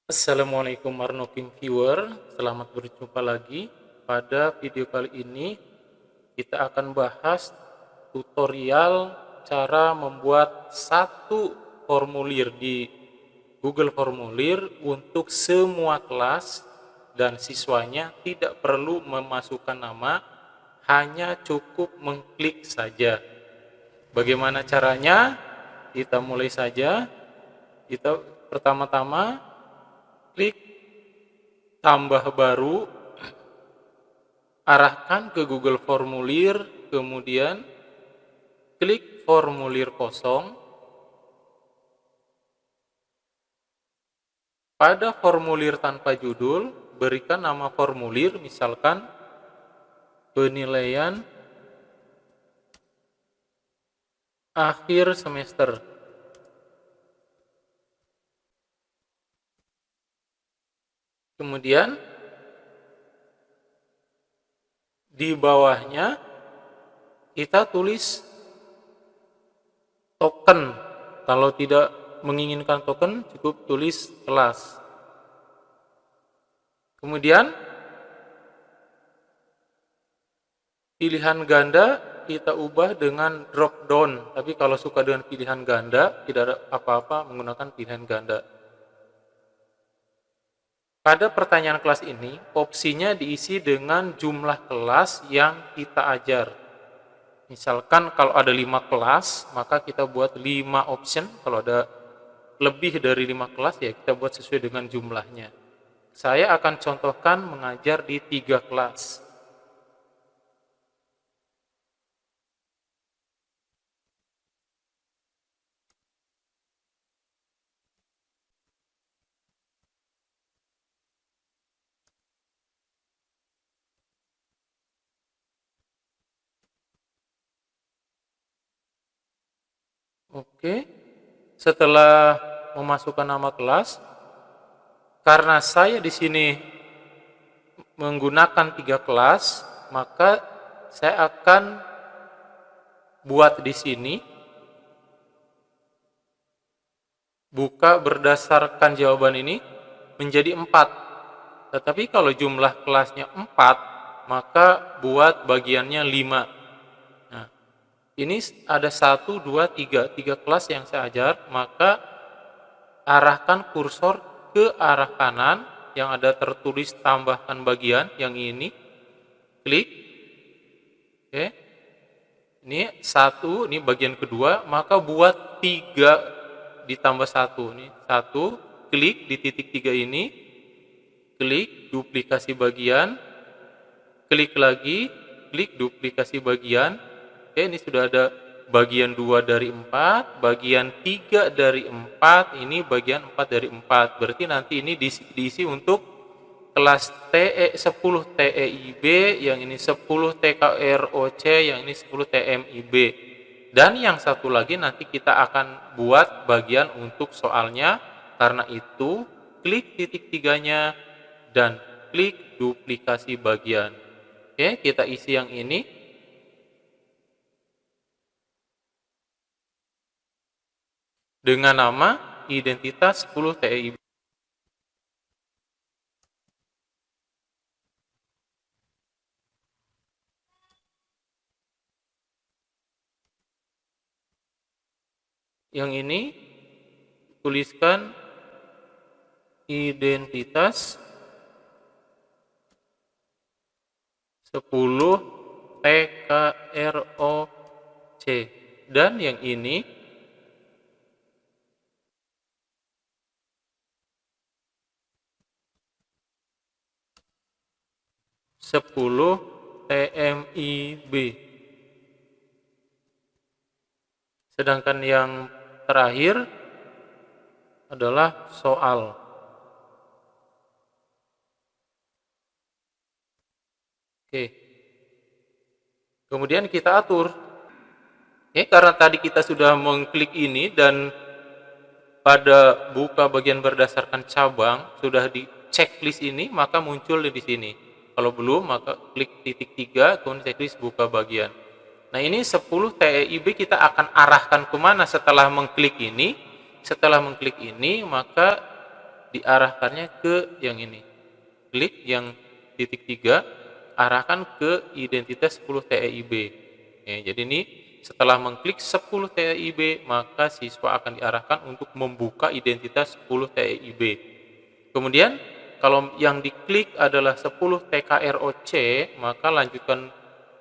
Assalamualaikum warahmatullahi viewer, selamat berjumpa lagi. Pada video kali ini kita akan bahas tutorial cara membuat satu formulir di Google Formulir untuk semua kelas dan siswanya tidak perlu memasukkan nama, hanya cukup mengklik saja. Bagaimana caranya? Kita mulai saja. Kita pertama-tama klik tambah baru, arahkan ke Google Formulir, kemudian klik formulir kosong. Pada formulir tanpa judul, berikan nama formulir, misalkan penilaian akhir semester. Kemudian di bawahnya kita tulis token. Kalau tidak menginginkan token, cukup tulis kelas. Kemudian pilihan ganda kita ubah dengan drop down. Tapi kalau suka dengan pilihan ganda, tidak ada apa-apa menggunakan pilihan ganda. Pada pertanyaan kelas ini, opsinya diisi dengan jumlah kelas yang kita ajar. Misalkan kalau ada 5 kelas, maka kita buat 5 option. Kalau ada lebih dari 5 kelas, ya kita buat sesuai dengan jumlahnya. Saya akan contohkan mengajar di 3 kelas. Oke, setelah memasukkan nama kelas, karena saya di sini menggunakan 3 kelas, maka saya akan buat di sini buka berdasarkan jawaban ini menjadi 4. Tetapi kalau jumlah kelasnya 4, maka buat bagiannya 5. Nah, ini ada 1, 2, 3 kelas yang saya ajar, maka arahkan kursor ke arah kanan yang ada tertulis tambahkan bagian yang ini, klik. Oke, ini 1, ini bagian kedua, maka buat 3 ditambah 1. Ini 1, klik di titik 3 ini, klik duplikasi bagian, klik lagi, klik duplikasi bagian. Oke, ini sudah ada bagian 2 dari 4, bagian 3 dari 4, ini bagian 4 dari 4. Berarti nanti ini diisi untuk kelas TE 10 TEIB, yang ini 10 TKROC, yang ini 10 TMIB. Dan yang satu lagi nanti kita akan buat bagian untuk soalnya. Karena itu, klik titik 3-nya dan klik duplikasi bagian. Oke, kita isi yang ini. Dengan nama identitas 10 TEIB. Yang ini tuliskan identitas 10 TKROC. Dan yang ini sepuluh TMIB. Sedangkan yang terakhir adalah soal. Oke. Kemudian kita atur. Karena tadi kita sudah mengklik ini dan pada buka bagian berdasarkan cabang sudah di checklist ini, maka muncul di sini. Kalau belum, maka klik titik 3, kemudian checklist buka bagian. Nah, ini 10 TEIB kita akan arahkan kemana setelah mengklik ini? Setelah mengklik ini, maka diarahkannya ke yang ini. Klik yang titik 3, arahkan ke identitas 10 TEIB. Jadi ini setelah mengklik 10 TEIB, maka siswa akan diarahkan untuk membuka identitas 10 TEIB. Kemudian kalau yang diklik adalah 10 TKROC, maka lanjutkan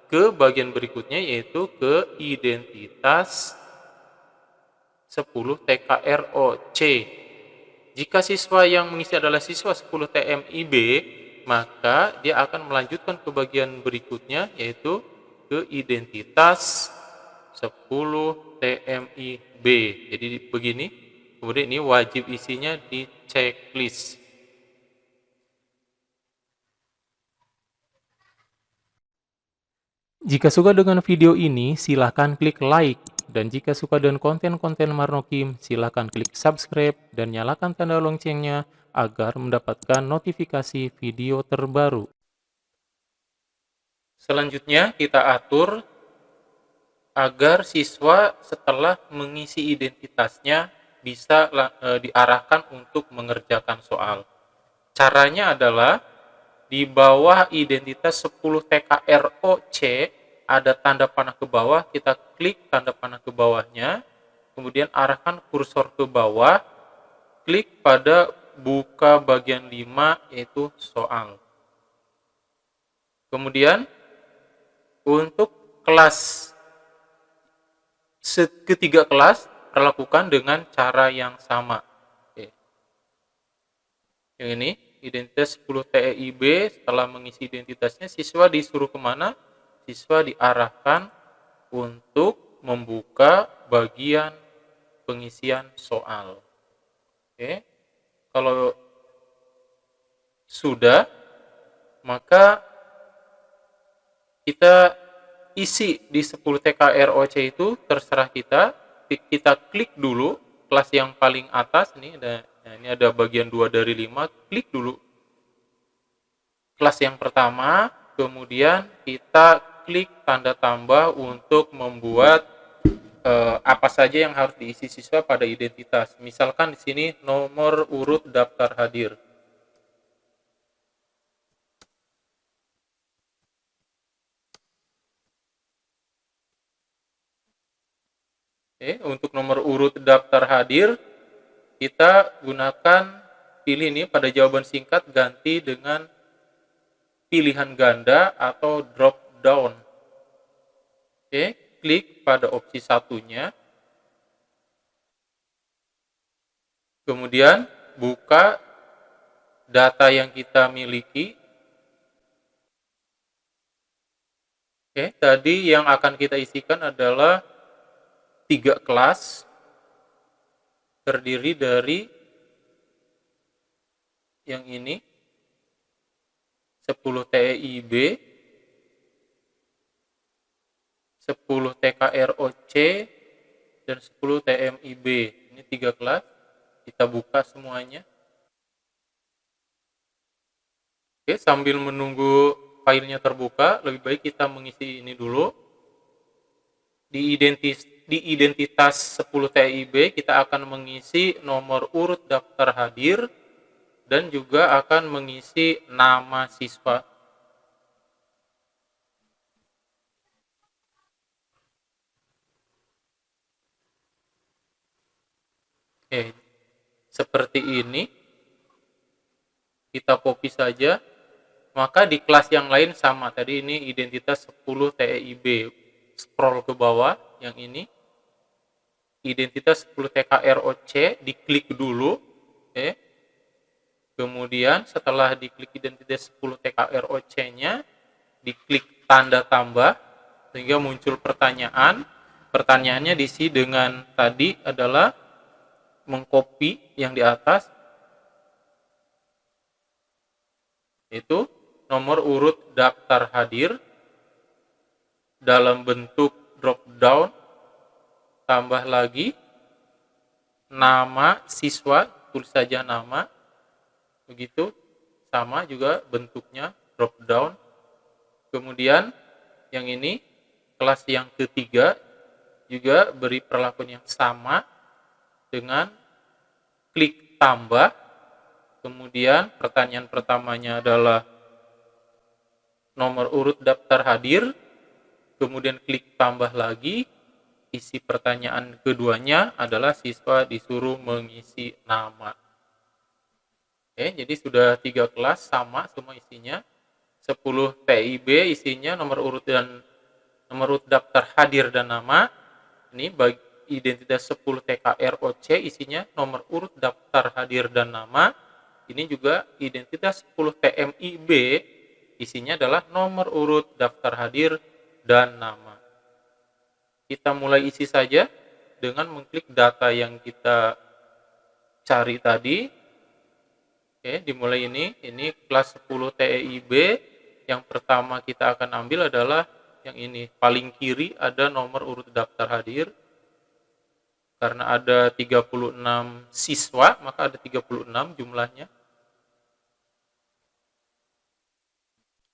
ke bagian berikutnya, yaitu ke identitas 10 TKROC. Jika siswa yang mengisi adalah siswa 10 TMIB, maka dia akan melanjutkan ke bagian berikutnya, yaitu ke identitas 10 TMIB. Jadi begini, kemudian ini wajib isinya di checklist. Jika suka dengan video ini, silahkan klik like. Dan jika suka dengan konten-konten Marnokim, silahkan klik subscribe dan nyalakan tanda loncengnya agar mendapatkan notifikasi video terbaru. Selanjutnya kita atur agar siswa setelah mengisi identitasnya bisa diarahkan untuk mengerjakan soal. Caranya adalah di bawah identitas 10 TKROC ada tanda panah ke bawah, kita klik tanda panah ke bawahnya, kemudian arahkan kursor ke bawah, klik pada buka bagian 5, yaitu soal. Kemudian untuk kelas ketiga kelas perlakukan dengan cara yang sama. Yang ini identitas 10 TEIB, setelah mengisi identitasnya siswa disuruh kemana? Siswa diarahkan untuk membuka bagian pengisian soal. Kalau sudah, maka kita isi di 10 TKROC itu terserah kita. Kita klik dulu kelas yang paling atas, ini ada bagian 2 dari 5, klik dulu kelas yang pertama, kemudian kita klik tanda tambah untuk membuat apa saja yang harus diisi siswa pada identitas. Misalkan di sini nomor urut daftar hadir. Untuk nomor urut daftar hadir, kita gunakan pilih ini pada jawaban singkat, ganti dengan pilihan ganda atau drop down. Klik pada opsi satunya. Kemudian buka data yang kita miliki. Tadi yang akan kita isikan adalah 3 kelas terdiri dari yang ini 10 TEIB, 10 TKROC, dan 10 TMIB. Ini 3 kelas, kita buka semuanya. Sambil menunggu filenya terbuka, lebih baik kita mengisi ini dulu. Di identitas 10 TEIB, kita akan mengisi nomor urut daftar hadir, dan juga akan mengisi nama siswa. Seperti ini. Kita copy saja. Maka di kelas yang lain sama. Tadi ini identitas 10 TEIB. Scroll ke bawah, yang ini. Identitas 10 TKROC, diklik dulu. Kemudian setelah diklik identitas 10 TKROC-nya, diklik tanda tambah, sehingga muncul pertanyaan. Pertanyaannya diisi dengan tadi adalah mengcopy yang di atas, yaitu nomor urut daftar hadir dalam bentuk drop down, tambah lagi nama siswa, tulis saja nama, begitu, sama juga bentuknya drop down. Kemudian yang ini kelas yang ketiga juga beri perlakuan yang sama dengan klik tambah, Kemudian pertanyaan pertamanya adalah nomor urut daftar hadir, kemudian klik tambah lagi. Isi pertanyaan keduanya adalah siswa disuruh mengisi nama. Oke, jadi sudah 3 kelas sama semua isinya. 10 TIB isinya nomor urut daftar hadir dan nama. Ini bagi identitas 10 TKROC isinya nomor urut daftar hadir dan nama. Ini juga identitas 10 TMIB isinya adalah nomor urut daftar hadir dan nama. Kita mulai isi saja dengan mengklik data yang kita cari tadi. Oke, dimulai ini kelas 10 TEIB. Yang pertama kita akan ambil adalah yang ini. Paling kiri ada nomor urut daftar hadir. Karena ada 36 siswa, maka ada 36 jumlahnya.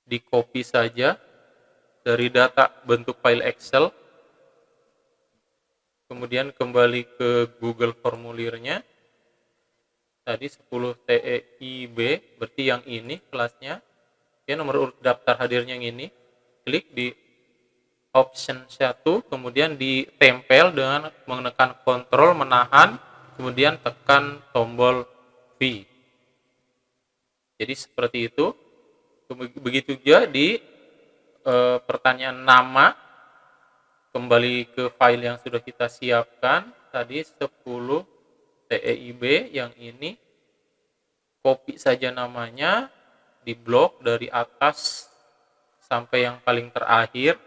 Di copy saja dari data bentuk file Excel. Kemudian kembali ke Google formulirnya. Tadi 10 TEIB, berarti yang ini kelasnya. Ya, nomor urut daftar hadirnya yang ini. Klik di option 1, kemudian ditempel dengan menekan kontrol, menahan, kemudian tekan tombol V. Jadi seperti itu. Begitu juga di pertanyaan nama. Kembali ke file yang sudah kita siapkan, tadi 10 TEIB yang ini, copy saja namanya, di blok dari atas sampai yang paling terakhir,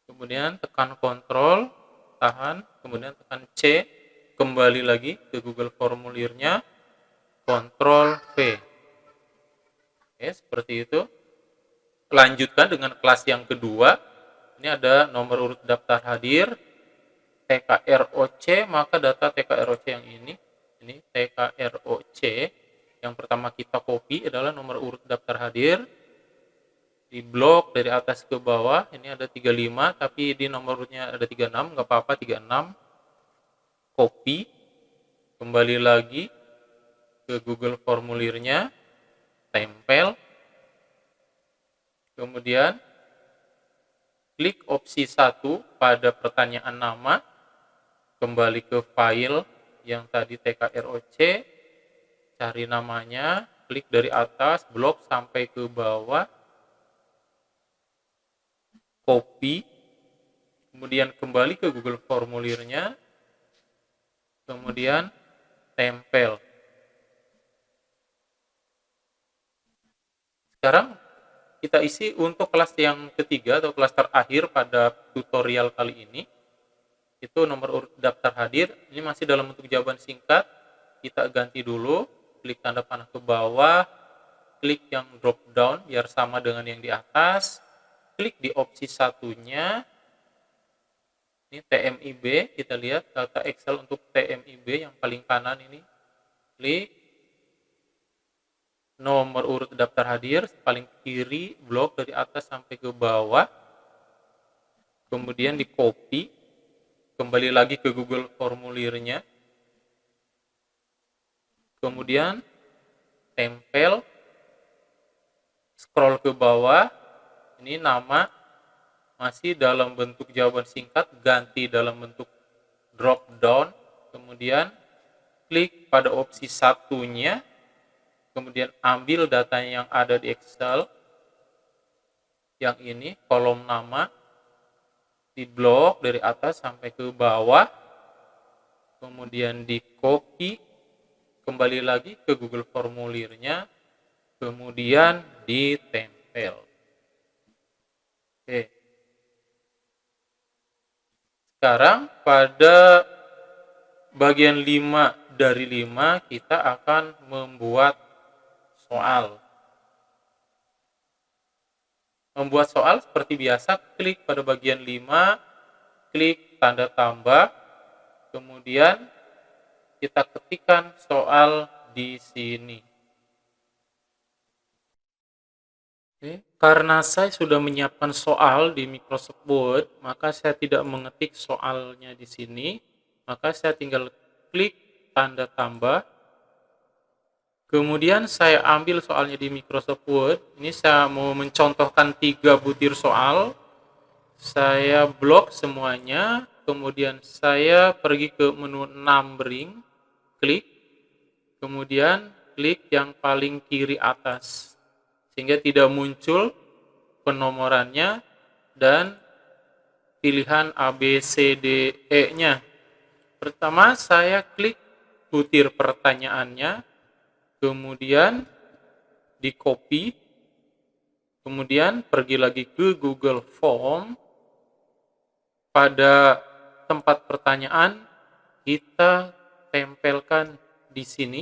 kemudian tekan Ctrl, tahan, kemudian tekan C, kembali lagi ke Google formulirnya, Ctrl V. Oke, seperti itu. Lanjutkan dengan kelas yang kedua. Ini ada nomor urut daftar hadir, TKROC, maka data TKROC yang ini TKROC. Yang pertama kita copy adalah nomor urut daftar hadir. Di blok dari atas ke bawah, ini ada 35, tapi di nomor urutnya ada 36, nggak apa-apa, 36. Copy, kembali lagi ke Google formulirnya, tempel, kemudian klik opsi 1 pada pertanyaan nama, kembali ke file yang tadi TKROC, cari namanya, klik dari atas, blok sampai ke bawah, copy, kemudian kembali ke Google formulirnya, kemudian tempel. Sekarang kita isi untuk kelas yang ketiga atau kelas terakhir pada tutorial kali ini. Itu nomor urut daftar hadir. Ini masih dalam bentuk jawaban singkat. Kita ganti dulu. Klik tanda panah ke bawah. Klik yang drop down biar sama dengan yang di atas. Klik di opsi satunya. Ini TMIB. Kita lihat data Excel untuk TMIB yang paling kanan ini. Klik. Nomor urut daftar hadir paling kiri, blok dari atas sampai ke bawah, kemudian di copy, kembali lagi ke Google formulirnya, kemudian tempel, scroll ke bawah, ini nama masih dalam bentuk jawaban singkat, ganti dalam bentuk drop down, kemudian klik pada opsi satunya, kemudian ambil data yang ada di Excel, yang ini, kolom nama, di blok dari atas sampai ke bawah, kemudian di copy, kembali lagi ke Google formulirnya, kemudian ditempel. Oke. Sekarang pada bagian 5 dari 5 kita akan membuat soal. Membuat soal seperti biasa, klik pada bagian 5, klik tanda tambah, kemudian kita ketikkan soal di sini. Oke, karena saya sudah menyiapkan soal di Microsoft Word, maka saya tidak mengetik soalnya di sini, maka saya tinggal klik tanda tambah, Kemudian saya ambil soalnya di Microsoft Word. Ini saya mau mencontohkan 3 butir soal. Saya blok semuanya. Kemudian saya pergi ke menu numbering, klik. Kemudian klik yang paling kiri atas. Sehingga tidak muncul penomorannya dan pilihan A, B, C, D, E-nya. Pertama saya klik butir pertanyaannya. Kemudian di copy, kemudian pergi lagi ke Google Form. Pada tempat pertanyaan kita tempelkan di sini.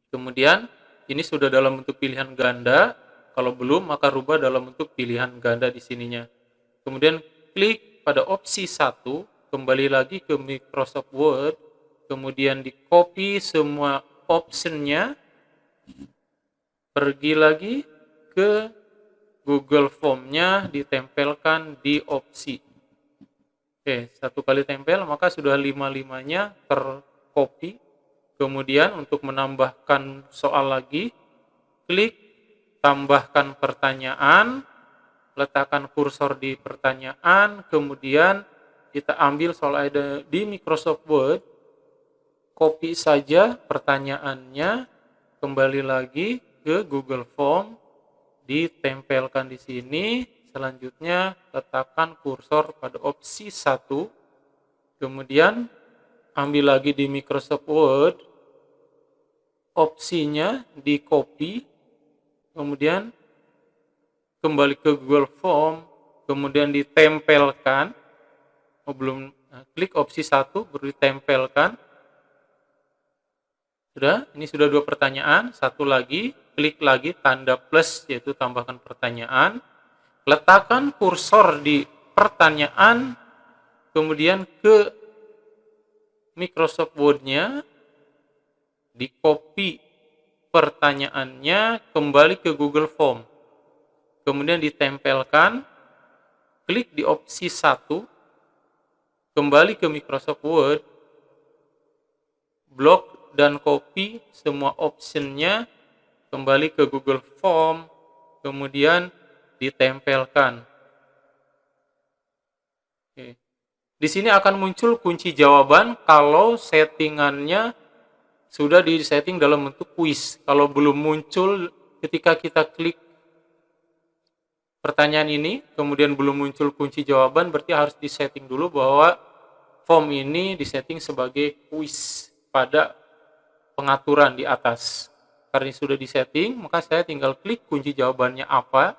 Kemudian ini sudah dalam bentuk pilihan ganda. Kalau belum maka rubah dalam bentuk pilihan ganda di sininya. Kemudian klik pada opsi 1, kembali lagi ke Microsoft Word, kemudian di copy semua optionnya, pergi lagi ke Google Form-nya, ditempelkan di opsi. Oke, satu kali tempel maka sudah 5-5-nya tercopy. Kemudian untuk menambahkan soal lagi, klik tambahkan pertanyaan, letakkan kursor di pertanyaan, kemudian kita ambil soal ada di Microsoft Word, copy saja pertanyaannya, kembali lagi ke Google Form, ditempelkan di sini. Selanjutnya letakkan kursor pada opsi 1, kemudian ambil lagi di Microsoft Word, opsinya di copy, kemudian kembali ke Google Form, kemudian ditempelkan. Klik opsi 1 baru ditempelkan. Sudah, ini sudah 2 pertanyaan. Satu lagi, klik lagi tanda plus, yaitu tambahkan pertanyaan. Letakkan kursor di pertanyaan, kemudian ke Microsoft Word-nya, di copy pertanyaannya, kembali ke Google Form. Kemudian ditempelkan, klik di opsi 1, kembali ke Microsoft Word, blok dan copy semua optionnya, kembali ke Google Form, kemudian ditempelkan. Oke. Di sini akan muncul kunci jawaban kalau settingannya sudah disetting dalam bentuk kuis. Kalau belum muncul ketika kita klik pertanyaan ini, kemudian belum muncul kunci jawaban, berarti harus disetting dulu bahwa form ini disetting sebagai kuis pada pengaturan di atas. Karena sudah disetting, maka saya tinggal klik kunci jawabannya apa.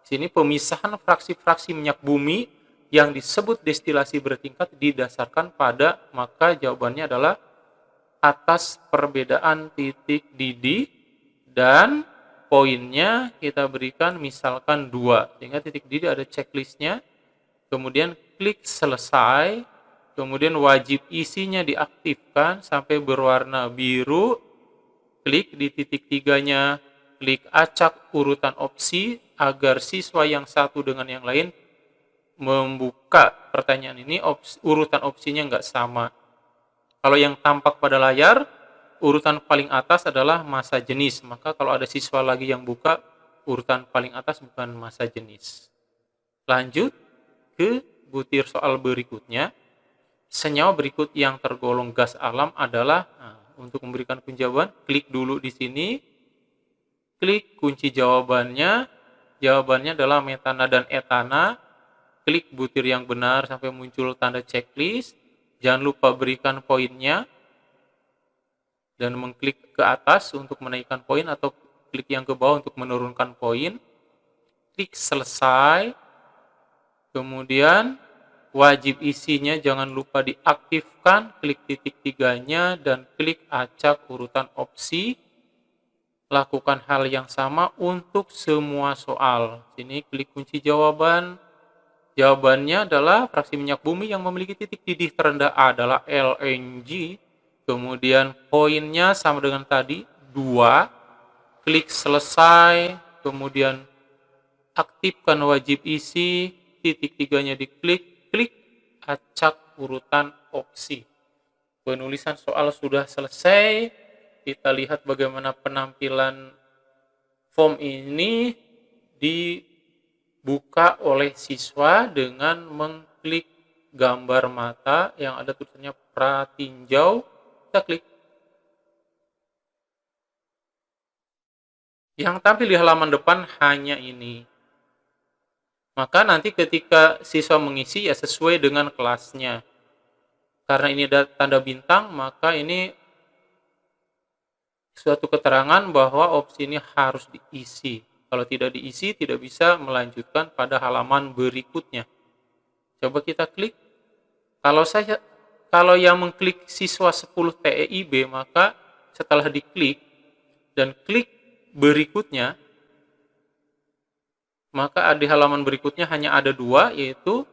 Di sini pemisahan fraksi-fraksi minyak bumi yang disebut destilasi bertingkat didasarkan pada, maka jawabannya adalah atas perbedaan titik didih, dan poinnya kita berikan misalkan 2, sehingga titik didih ada checklistnya. Kemudian klik selesai, kemudian wajib isinya diaktifkan sampai berwarna biru. Klik di titik 3-nya, klik acak urutan opsi agar siswa yang satu dengan yang lain membuka pertanyaan ini, urutan opsinya nggak sama. Kalau yang tampak pada layar, urutan paling atas adalah masa jenis. Maka kalau ada siswa lagi yang buka, urutan paling atas bukan masa jenis. Lanjut ke butir soal berikutnya. Senyawa berikut yang tergolong gas alam adalah, untuk memberikan kunci jawaban, klik dulu di sini. Klik kunci jawabannya. Jawabannya adalah metana dan etana. Klik butir yang benar sampai muncul tanda checklist. Jangan lupa berikan poinnya dan mengklik ke atas untuk menaikkan poin atau klik yang ke bawah untuk menurunkan poin. Klik selesai. Kemudian wajib isinya jangan lupa diaktifkan, klik titik 3-nya dan klik acak urutan opsi. Lakukan hal yang sama untuk semua soal. Sini klik kunci jawaban. Jawabannya adalah fraksi minyak bumi yang memiliki titik didih terendah adalah LNG. Kemudian poinnya sama dengan tadi, 2. Klik selesai, kemudian aktifkan wajib isi, titik 3-nya diklik, klik acak urutan opsi. Penulisan soal sudah selesai. kita lihat bagaimana penampilan form ini dibuka oleh siswa dengan mengklik gambar mata yang ada tulisannya pratinjau. Kita klik. Yang tampil di halaman depan hanya ini. Maka nanti ketika siswa mengisi ya sesuai dengan kelasnya. Karena ini ada tanda bintang, maka ini suatu keterangan bahwa opsi ini harus diisi. Kalau tidak diisi, tidak bisa melanjutkan pada halaman berikutnya. Coba kita klik. Kalau yang mengklik siswa 10 TEIB, maka setelah diklik dan klik berikutnya, maka di halaman berikutnya hanya ada dua, yaitu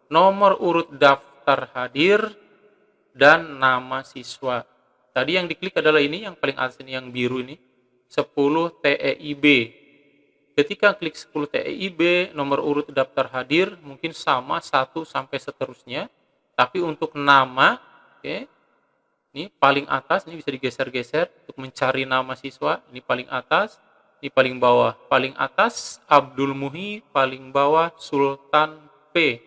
nomor urut daftar hadir dan nama siswa. Tadi yang diklik adalah ini, yang paling atas ini, yang biru ini, 10 TEIB. Ketika klik 10 TEIB, nomor urut daftar hadir mungkin sama 1 sampai seterusnya. Tapi untuk nama, oke, ini paling atas, ini bisa digeser-geser untuk mencari nama siswa. Ini paling atas, ini paling bawah. Paling atas Abdul Muhi, paling bawah Sultan P.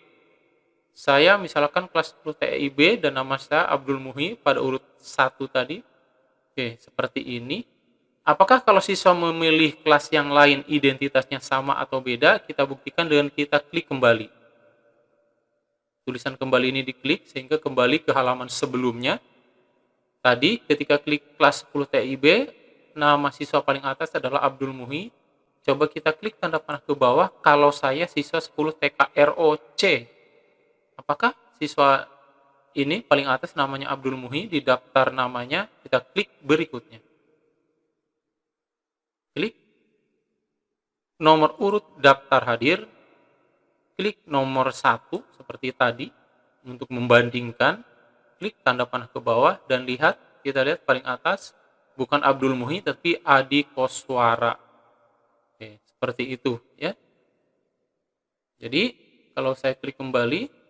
Saya misalkan kelas 10 TEIB dan nama saya Abdul Muhi pada urut 1 tadi. Oke, seperti ini. Apakah kalau siswa memilih kelas yang lain identitasnya sama atau beda? Kita buktikan dengan kita klik kembali. Tulisan kembali ini diklik sehingga kembali ke halaman sebelumnya. Tadi ketika klik kelas 10 TEIB, nama siswa paling atas adalah Abdul Muhi. Coba kita klik tanda panah ke bawah kalau saya siswa 10 TKROC. Apakah siswa ini paling atas namanya Abdul Muhi, di daftar namanya kita klik berikutnya. Klik nomor urut daftar hadir, klik nomor 1 seperti tadi untuk membandingkan, klik tanda panah ke bawah dan lihat, kita lihat paling atas bukan Abdul Muhi tapi Adi Koswara. Oke, seperti itu ya. Jadi kalau saya klik kembali,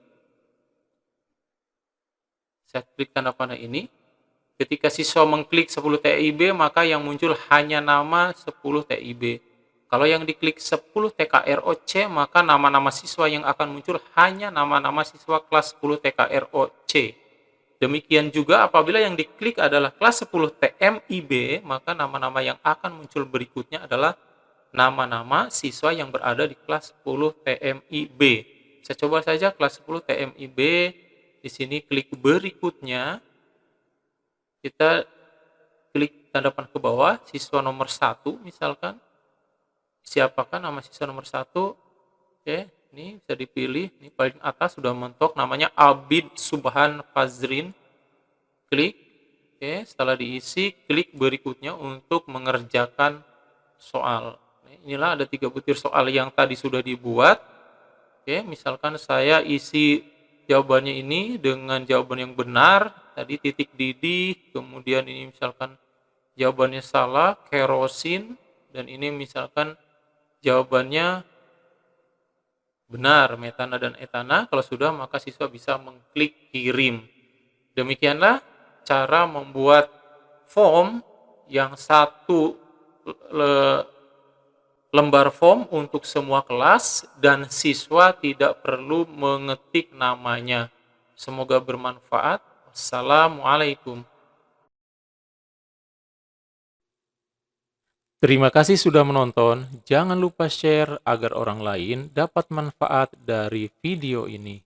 saya klik tanda panah ini. Ketika siswa mengklik 10 TIB, maka yang muncul hanya nama 10 TIB. Kalau yang diklik 10 TKROC, maka nama-nama siswa yang akan muncul hanya nama-nama siswa kelas 10 TKROC. Demikian juga apabila yang diklik adalah kelas 10 TMIB, maka nama-nama yang akan muncul berikutnya adalah nama-nama siswa yang berada di kelas 10 TMIB. Saya coba saja kelas 10 TMIB. Di sini klik berikutnya, kita klik tanda panah ke bawah, siswa nomor 1 misalkan. Siapakah nama siswa nomor 1? Oke, ini bisa dipilih. Ini paling atas sudah mentok, namanya Abid Subhan Fazrin. Klik. Oke, setelah diisi, klik berikutnya untuk mengerjakan soal. Inilah ada 3 butir soal yang tadi sudah dibuat. Oke, misalkan saya isi jawabannya ini dengan jawaban yang benar, tadi titik didih, kemudian ini misalkan jawabannya salah, kerosin, dan ini misalkan jawabannya benar, metana dan etana. Kalau sudah, maka siswa bisa mengklik kirim. Demikianlah cara membuat form yang satu lembar form untuk semua kelas dan siswa tidak perlu mengetik namanya. Semoga bermanfaat. Wassalamualaikum. Terima kasih sudah menonton. Jangan lupa share agar orang lain dapat manfaat dari video ini.